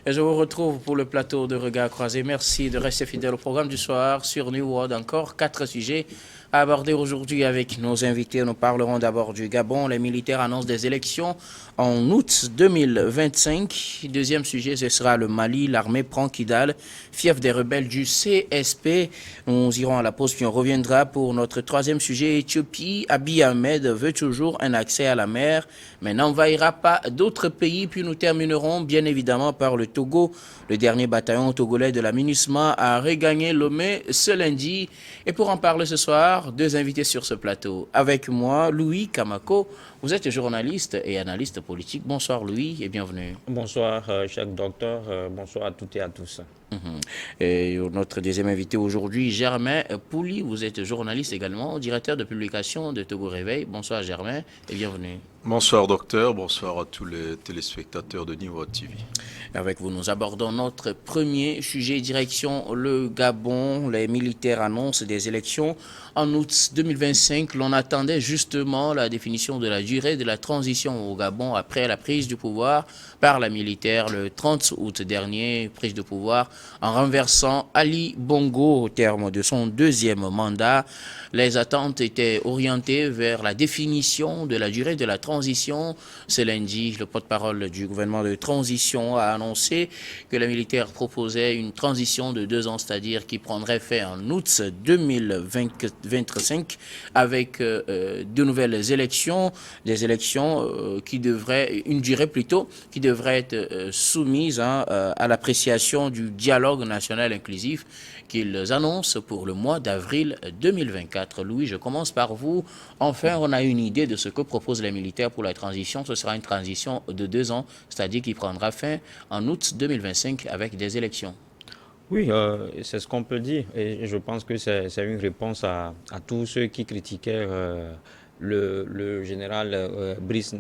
Et je vous retrouve pour le plateau de Regard Croisé. Merci de rester fidèle au programme du soir sur New World. Encore 4 sujets à aborder aujourd'hui avec nos invités. Nous parlerons d'abord du Gabon. Les militaires annoncent des élections en août 2025. Deuxième sujet, ce sera le Mali. L'armée prend Kidal, fief des rebelles du CSP. Nous irons à la pause puis on reviendra pour notre troisième sujet. Éthiopie, Abiy Ahmed veut toujours un accès à la mer, mais n'envahira pas d'autres pays. Puis nous terminerons bien évidemment par le Togo. Le dernier bataillon togolais de la MINUSMA a regagné Lomé ce lundi. Et pour en parler ce soir, deux invités sur ce plateau. Avec moi, Louis Kamako. Vous êtes journaliste et analyste politique. Bonsoir Louis et bienvenue. Bonsoir, cher docteur. Bonsoir à toutes et à tous. Et notre deuxième invité aujourd'hui, Germain Pouli. Vous êtes journaliste également, directeur de publication de Togo Réveil. Bonsoir Germain et bienvenue. Bonsoir docteur, bonsoir à tous les téléspectateurs de Niveau TV. Avec vous, nous abordons notre premier sujet, direction le Gabon. Les militaires annoncent des élections en août 2025. L'on attendait justement la définition de la durée de la transition au Gabon après la prise du pouvoir par la militaire le 30 août dernier, prise de pouvoir en renversant Ali Bongo au terme de son deuxième mandat. Les attentes étaient orientées vers la définition de la durée de la transition. Ce lundi, le porte-parole du gouvernement de transition a annoncé que les militaires proposaient une transition de 2 ans, c'est-à-dire qui prendrait fin en août 2025 avec de nouvelles élections, des élections qui devraient, une durée plutôt, qui devrait être soumise à l'appréciation du dialogue national inclusif qu'ils annoncent pour le mois d'avril 2024. Louis, je commence par vous. Enfin, on a une idée de ce que proposent les militaires pour la transition. Ce sera une transition de 2 ans, c'est-à-dire qui prendra fin en août 2025 avec des élections. Oui, c'est ce qu'on peut dire. Et je pense que c'est une réponse à tous ceux qui critiquaient le général Brice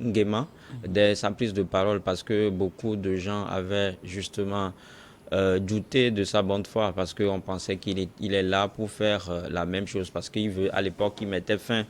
Nguema dès sa prise de parole parce que beaucoup de gens avaient justement douté de sa bonne foi parce qu'on pensait qu'il est là pour faire la même chose parce qu'il veut, à l'époque, il mettait fin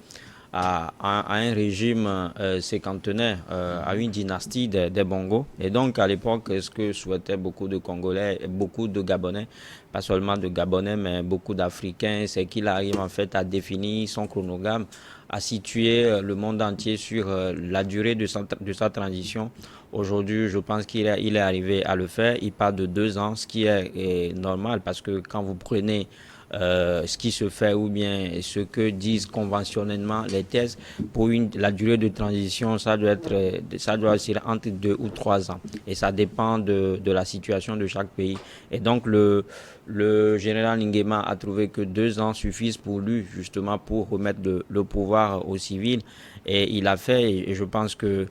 à un régime séquantenaire, à une dynastie des Bongo. Et donc, à l'époque, ce que souhaitaient beaucoup de Congolais, beaucoup de Gabonais, pas seulement de Gabonais, mais beaucoup d'Africains, c'est qu'il arrive en fait à définir son chronogramme, à situer le monde entier sur la durée de sa transition. Aujourd'hui, je pense il est arrivé à le faire. Il part de 2 ans, ce qui est normal parce que quand vous prenez ce qui se fait ou bien ce que disent conventionnellement les thèses pour la durée de transition, ça doit être entre 2 ou 3 ans et ça dépend de la situation de chaque pays. Et donc le général Nguema a trouvé que 2 ans suffisent pour lui justement pour remettre le pouvoir aux civils. Et il a fait, et je pense que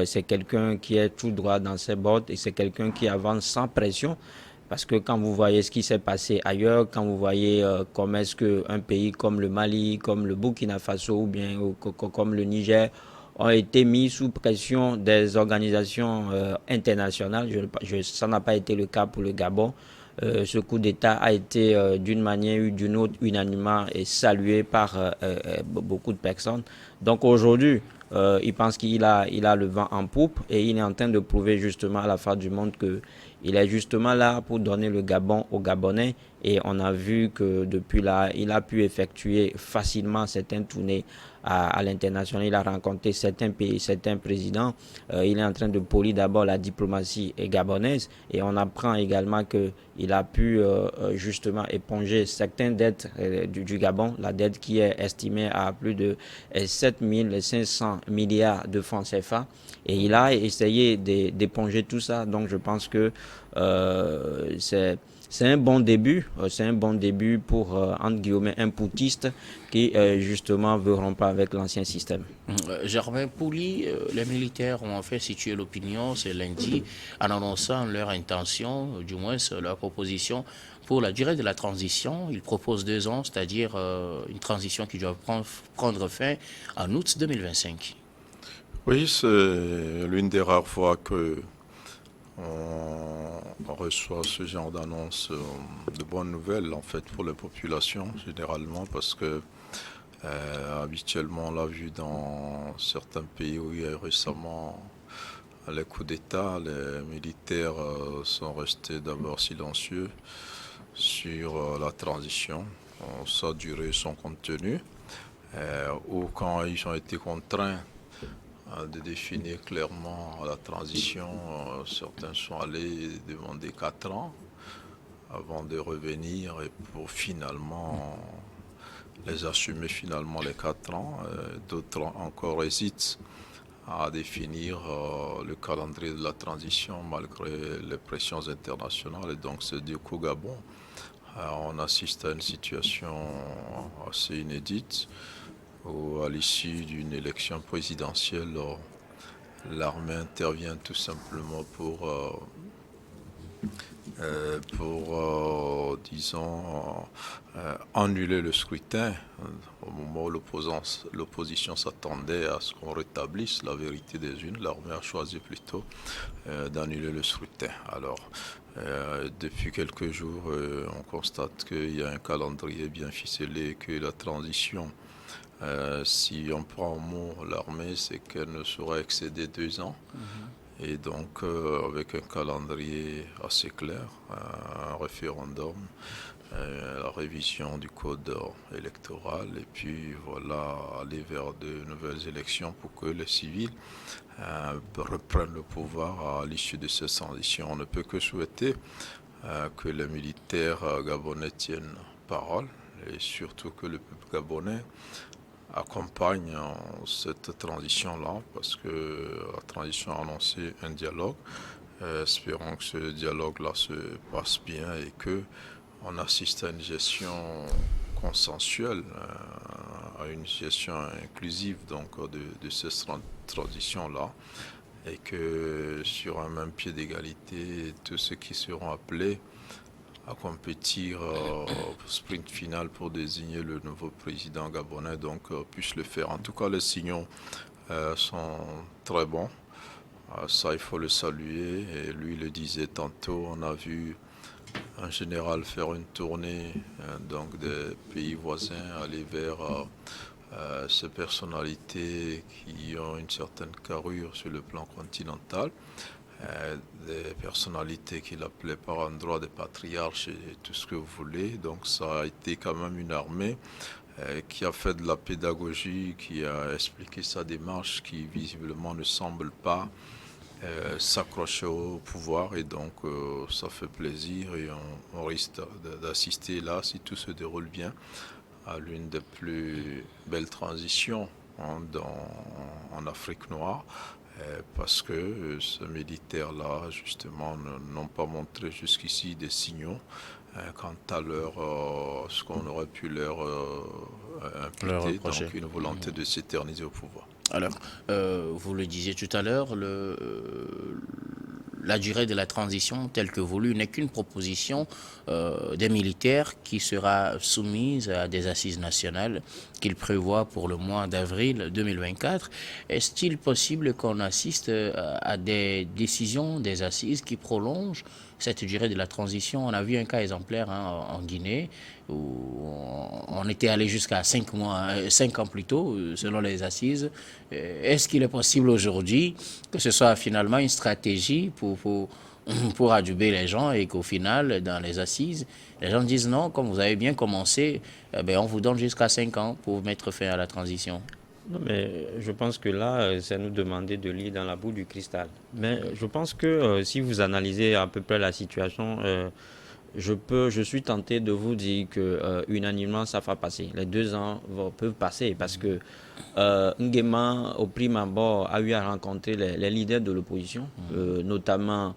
c'est quelqu'un qui est tout droit dans ses bottes et c'est quelqu'un qui avance sans pression. Parce que quand vous voyez ce qui s'est passé ailleurs, quand vous voyez comment est-ce qu'un pays comme le Mali, comme le Burkina Faso ou bien comme le Niger ont été mis sous pression des organisations internationales, ça n'a pas été le cas pour le Gabon. Ce coup d'État a été d'une manière ou d'une autre unanimement et salué par beaucoup de personnes. Donc aujourd'hui, il pense il a le vent en poupe et il est en train de prouver justement à la face du monde que il est justement là pour donner le Gabon aux Gabonais et on a vu que depuis là, il a pu effectuer facilement certaines tournées à l'international. Il a rencontré certains pays, certains présidents. Il est en train de polir d'abord la diplomatie gabonaise et on apprend également qu'il a pu justement éponger certaines dettes du Gabon, la dette qui est estimée à plus de 7 500 milliards de francs CFA. Et il a essayé d'éponger tout ça. Donc je pense que c'est un bon début. C'est un bon début pour, entre guillemets, un putiste qui, justement, veut rompre avec l'ancien système. Germain Pouli, les militaires ont en fait situé l'opinion ce lundi en annonçant leur intention, du moins leur proposition pour la durée de la transition. Ils proposent 2 ans, c'est-à-dire une transition qui doit prendre fin en août 2025. Oui, c'est l'une des rares fois que on reçoit ce genre d'annonce de bonnes nouvelles en fait pour les populations généralement parce que habituellement on l'a vu dans certains pays où il y a récemment les coups d'État, les militaires sont restés d'abord silencieux sur la transition. Ça a duré son contenu. Ou quand ils ont été contraints de définir clairement la transition, certains sont allés demander 4 ans avant de revenir et pour finalement les assumer finalement les 4 ans. D'autres encore hésitent à définir le calendrier de la transition malgré les pressions internationales. Et donc c'est dire qu'au Gabon, on assiste à une situation assez inédite où à l'issue d'une élection présidentielle, l'armée intervient tout simplement pour disons, annuler le scrutin. Au moment où l'opposition s'attendait à ce qu'on rétablisse la vérité des urnes, l'armée a choisi plutôt d'annuler le scrutin. Alors, depuis quelques jours, on constate qu'il y a un calendrier bien ficelé, que la transition, si on prend en mot l'armée, c'est qu'elle ne saurait excéder 2 ans. Et donc, avec un calendrier assez clair, un référendum, la révision du code électoral, et puis voilà, aller vers de nouvelles élections pour que les civils reprennent le pouvoir à l'issue de cette transition. On ne peut que souhaiter que les militaires gabonais tiennent parole, et surtout que le peuple gabonais accompagne cette transition-là, parce que la transition a annoncé un dialogue. Espérons que ce dialogue-là se passe bien et que on assiste à une gestion consensuelle, à une gestion inclusive donc de cette transition-là, et que sur un même pied d'égalité, tous ceux qui seront appelés à compétir au sprint final pour désigner le nouveau président gabonais donc puissent le faire. En tout cas, les signaux sont très bons. Ça, il faut le saluer. Et lui le disait tantôt, on a vu un général faire une tournée donc des pays voisins, aller vers ces personnalités qui ont une certaine carrure sur le plan continental. Des personnalités qu'il appelait par endroits des patriarches et tout ce que vous voulez. Donc ça a été quand même une armée qui a fait de la pédagogie, qui a expliqué sa démarche, qui visiblement ne semble pas s'accrocher au pouvoir, et donc ça fait plaisir, et on risque d'assister là, si tout se déroule bien, à l'une des plus belles transitions en Afrique noire. Parce que ces militaires-là, justement, n'ont pas montré jusqu'ici des signaux quant à ce qu'on aurait pu leur imputer, donc une volonté de s'éterniser au pouvoir. Alors, vous le disiez tout à l'heure, la durée de la transition telle que voulue n'est qu'une proposition des militaires qui sera soumise à des assises nationales qu'ils prévoient pour le mois d'avril 2024. Est-il possible qu'on assiste à des décisions des assises qui prolongent cette durée de la transition? On a vu un cas exemplaire en Guinée où on était allé jusqu'à 5 ans plus tôt, selon les assises. Est-ce qu'il est possible aujourd'hui que ce soit finalement une stratégie pour aduber les gens, et qu'au final, dans les assises, les gens disent non, comme vous avez bien commencé, on vous donne jusqu'à 5 ans pour mettre fin à la transition? Non, mais je pense que là, c'est nous demander de lire dans la boule du cristal. Mais je pense que si vous analysez à peu près la situation, je suis tenté de vous dire que unanimement, ça va passer. Les 2 ans peuvent passer parce que Nguema, au prime abord, a eu à rencontrer les leaders de l'opposition, notamment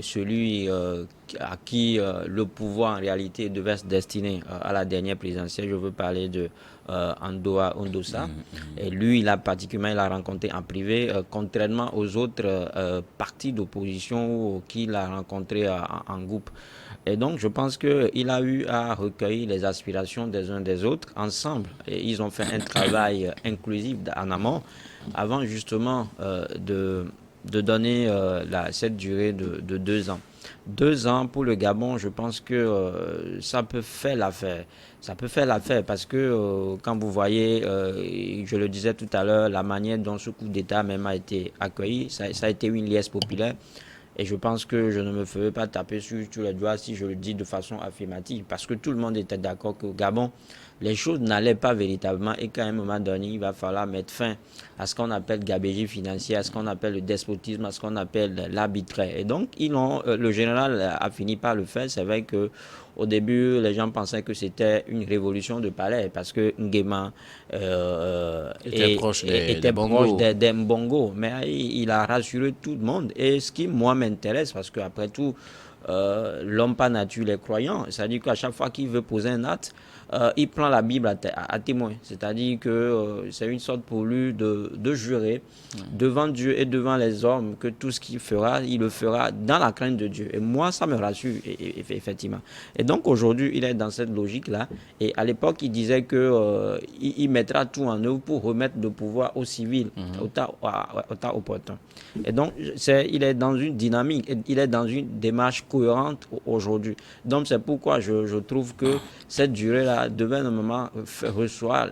celui à qui le pouvoir en réalité devait se destiner à la dernière présidentielle. Je veux parler de Andoa Ondosa. Et lui, il a rencontré en privé, contrairement aux autres partis d'opposition qu'il a rencontrés en groupe. Et donc, je pense qu'il a eu à recueillir les aspirations des uns des autres ensemble. Et ils ont fait un travail inclusif en amont, avant justement de donner cette durée de 2 ans. 2 ans pour le Gabon, je pense que ça peut faire l'affaire. Ça peut faire l'affaire parce que quand vous voyez, je le disais tout à l'heure, la manière dont ce coup d'État même a été accueilli, ça a été une liesse populaire. Et je pense que je ne me ferai pas taper sur tous les doigts si je le dis de façon affirmative, parce que tout le monde était d'accord qu'au Gabon, les choses n'allaient pas véritablement et qu'à un moment donné, il va falloir mettre fin à ce qu'on appelle gabegie financière, à ce qu'on appelle le despotisme, à ce qu'on appelle l'arbitraire. Et donc, le général a fini par le faire. C'est vrai que au début, les gens pensaient que c'était une révolution de palais parce que Nguema était proche des Mbongo. Mais il a rassuré tout le monde. Et ce qui, moi, m'intéresse, parce qu'après tout, l'homme par nature est croyant. C'est-à-dire qu'à chaque fois qu'il veut poser un acte, il prend la Bible à témoin. C'est-à-dire que c'est une sorte pour lui de jurer devant Dieu et devant les hommes que tout ce qu'il fera, il le fera dans la crainte de Dieu. Et moi, ça me rassure, effectivement. Et donc, aujourd'hui, il est dans cette logique-là. Et à l'époque, il disait qu'il mettra tout en œuvre pour remettre le pouvoir aux civils, au temps opportun. Et donc, il est dans une dynamique, il est dans une démarche cohérente aujourd'hui. Donc, c'est pourquoi je trouve que cette durée-là devait normalement recevoir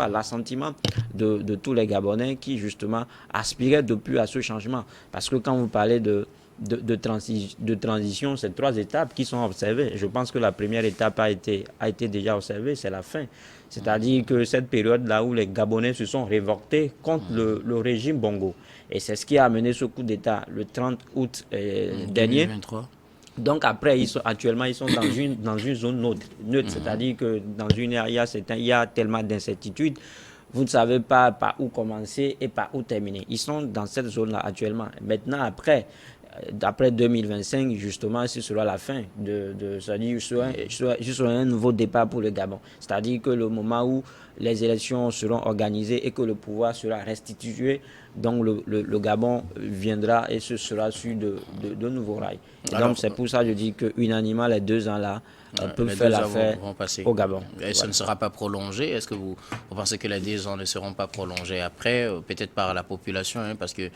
l'assentiment de tous les Gabonais qui, justement, aspiraient depuis à ce changement. Parce que quand vous parlez de transition, c'est 3 étapes qui sont observées. Je pense que la première étape a été déjà observée, c'est la fin. C'est-à-dire que cette période-là où les Gabonais se sont révoltés contre le régime Bongo. Et c'est ce qui a amené ce coup d'État le 30 août dernier. 2023. Donc après, actuellement, ils sont dans une zone neutre. C'est-à-dire que dans une area, il y a tellement d'incertitudes. Vous ne savez pas par où commencer et par où terminer. Ils sont dans cette zone-là actuellement. Maintenant, d'après 2025, justement, ce sera la fin c'est-à-dire ce sera un nouveau départ pour le Gabon. C'est-à-dire que le moment où les élections seront organisées et que le pouvoir sera restitué, donc le Gabon viendra et ce sera sur de nouveaux rails. Et donc c'est pour ça que je dis qu'unanimement, les 2 ans-là peuvent faire l'affaire au Gabon. Et ça ne sera pas prolongé. Est-ce que vous pensez que les 2 ans ne seront pas prolongés après, peut-être par la population, parce que,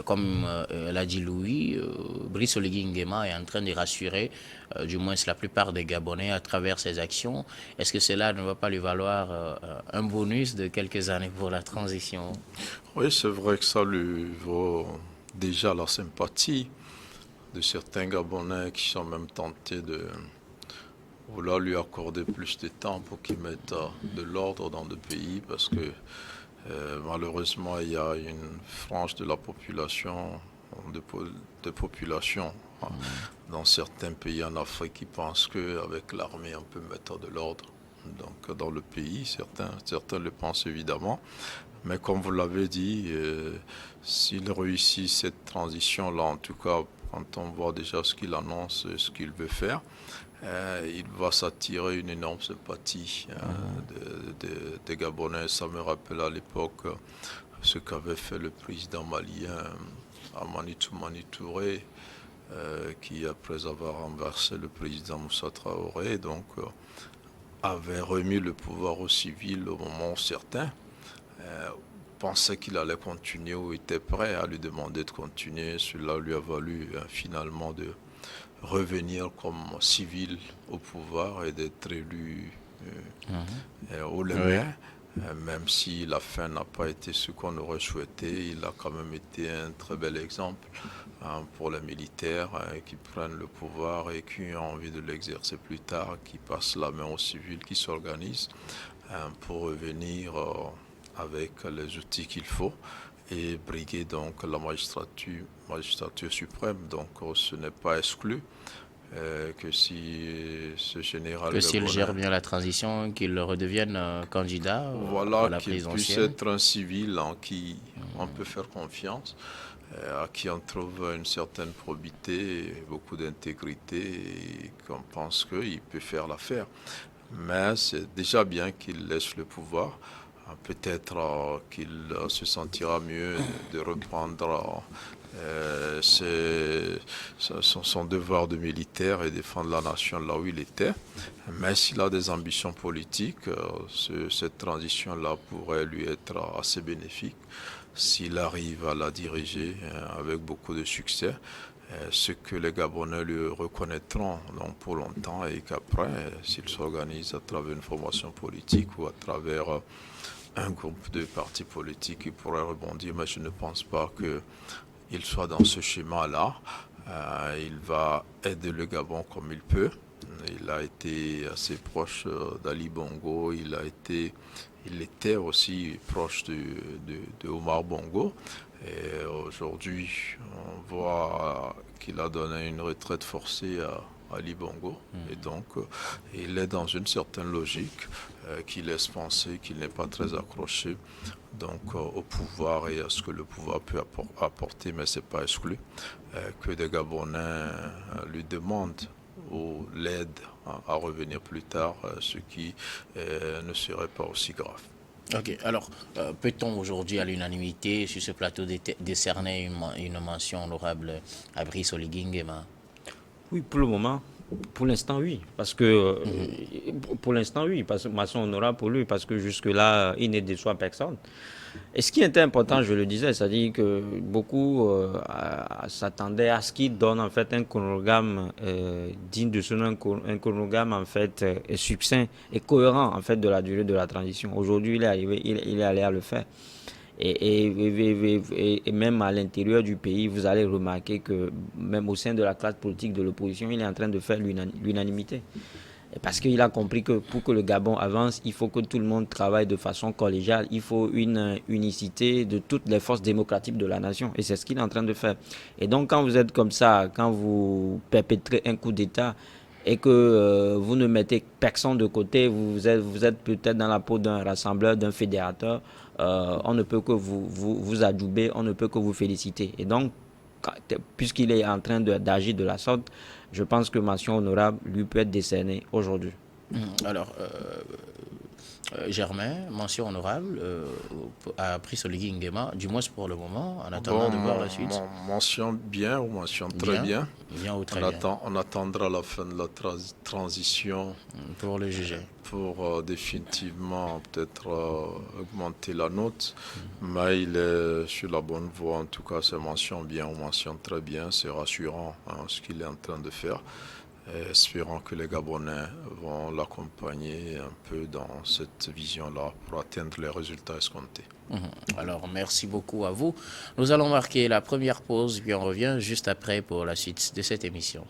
comme l'a dit Louis, Brice Oligui Nguema est en train de rassurer, du moins la plupart des Gabonais à travers ses actions. Est-ce que cela ne va pas lui valoir un bonus de quelques années pour la transition? Oui, c'est vrai que ça lui vaut déjà la sympathie de certains Gabonais qui sont même tentés de vouloir lui accorder plus de temps pour qu'il mette de l'ordre dans le pays parce que malheureusement il y a une frange de la population, de population dans certains pays en Afrique qui pensent qu'avec l'armée on peut mettre de l'ordre dans le pays. Certains le pensent évidemment. Mais comme vous l'avez dit, s'il réussit cette transition-là, en tout cas, quand on voit déjà ce qu'il annonce, ce qu'il veut faire, il va s'attirer une énorme sympathie des Gabonais. Ça me rappelle à l'époque ce qu'avait fait le président malien Amanitou Mani Touré, qui, après avoir renversé le président Moussa Traoré, donc, avait remis le pouvoir aux civils au moment certain. Pensait qu'il allait continuer ou était prêt à lui demander de continuer. Cela lui a valu finalement de revenir comme civil au pouvoir et d'être élu au lendemain. Même si la fin n'a pas été ce qu'on aurait souhaité, il a quand même été un très bel exemple pour les militaires qui prennent le pouvoir et qui ont envie de l'exercer plus tard, qui passent la main aux civils, qui s'organisent pour revenir avec les outils qu'il faut et briguer donc la magistrature suprême. Donc ce n'est pas exclu que si ce général... Que s'il gère bien la transition, qu'il redevienne candidat à la présidentielle. Qu'il puisse être un civil en qui on peut faire confiance, à qui on trouve une certaine probité, beaucoup d'intégrité et qu'on pense qu'il peut faire l'affaire. Mais c'est déjà bien qu'il laisse le pouvoir. Peut-être qu'il se sentira mieux de reprendre son devoir de militaire et défendre la nation là où il était. Mais s'il a des ambitions politiques, cette transition-là pourrait lui être assez bénéfique. s'il arrive à la diriger avec beaucoup de succès, ce que les Gabonais lui reconnaîtront donc pour longtemps, et qu'après, s'il s'organise à travers une formation politique ou à travers un groupe de partis politiques, il pourrait rebondir, mais je ne pense pas qu'il soit dans ce schéma-là. Il va aider le Gabon comme il peut. Il a été assez proche d'Ali Bongo, il était aussi proche de Omar Bongo. Et aujourd'hui, on voit qu'il a donné une retraite forcée à Ali Bongo. Et donc, il est dans une certaine logique qui laisse penser qu'il n'est pas très accroché donc, au pouvoir et à ce que le pouvoir peut apporter, mais ce n'est pas exclu que des Gabonais lui demandent ou l'aide à revenir plus tard, ce qui ne serait pas aussi grave. Ok, alors peut-on aujourd'hui à l'unanimité sur ce plateau décerner une mention honorable à Brice Oligui Nguema? Oui, pour le moment. Pour l'instant, oui. Parce que, pour l'instant, oui. Parce que mention honorable pour lui, parce que jusque-là, il ne déçoit personne. Et ce qui était important, je le disais, c'est-à-dire que beaucoup s'attendaient à ce qu'il donne en fait un chronogramme digne de son nom, un chronogramme en fait succinct et cohérent en fait de la durée de la transition. Aujourd'hui, il est arrivé, il est allé à le faire. Et même à l'intérieur du pays, vous allez remarquer que même au sein de la classe politique de l'opposition, il est en train de faire l'unanimité. Parce qu'il a compris que pour que le Gabon avance, il faut que tout le monde travaille de façon collégiale. Il faut une unicité de toutes les forces démocratiques de la nation. Et c'est ce qu'il est en train de faire. Et donc, quand vous êtes comme ça, quand vous perpétrez un coup d'État et que vous ne mettez personne de côté, vous êtes peut-être dans la peau d'un rassembleur, d'un fédérateur, on ne peut que vous adouber, on ne peut que vous féliciter. Et donc, puisqu'il est en train d'agir de la sorte, je pense que mention honorable lui peut être décernée aujourd'hui. Alors, Germain, mention honorable à Brice Oligui Nguema, du moins pour le moment, en attendant de voir la suite. Mention bien ou mention très bien. Bien ou très bien. On attendra la fin de la transition pour le juger. Pour définitivement peut-être augmenter la note, mais il est sur la bonne voie. En tout cas, c'est mention bien ou mention très bien. C'est rassurant ce qu'il est en train de faire. Et espérons que les Gabonais vont l'accompagner un peu dans cette vision-là pour atteindre les résultats escomptés. Alors, merci beaucoup à vous. Nous allons marquer la première pause, puis on revient juste après pour la suite de cette émission.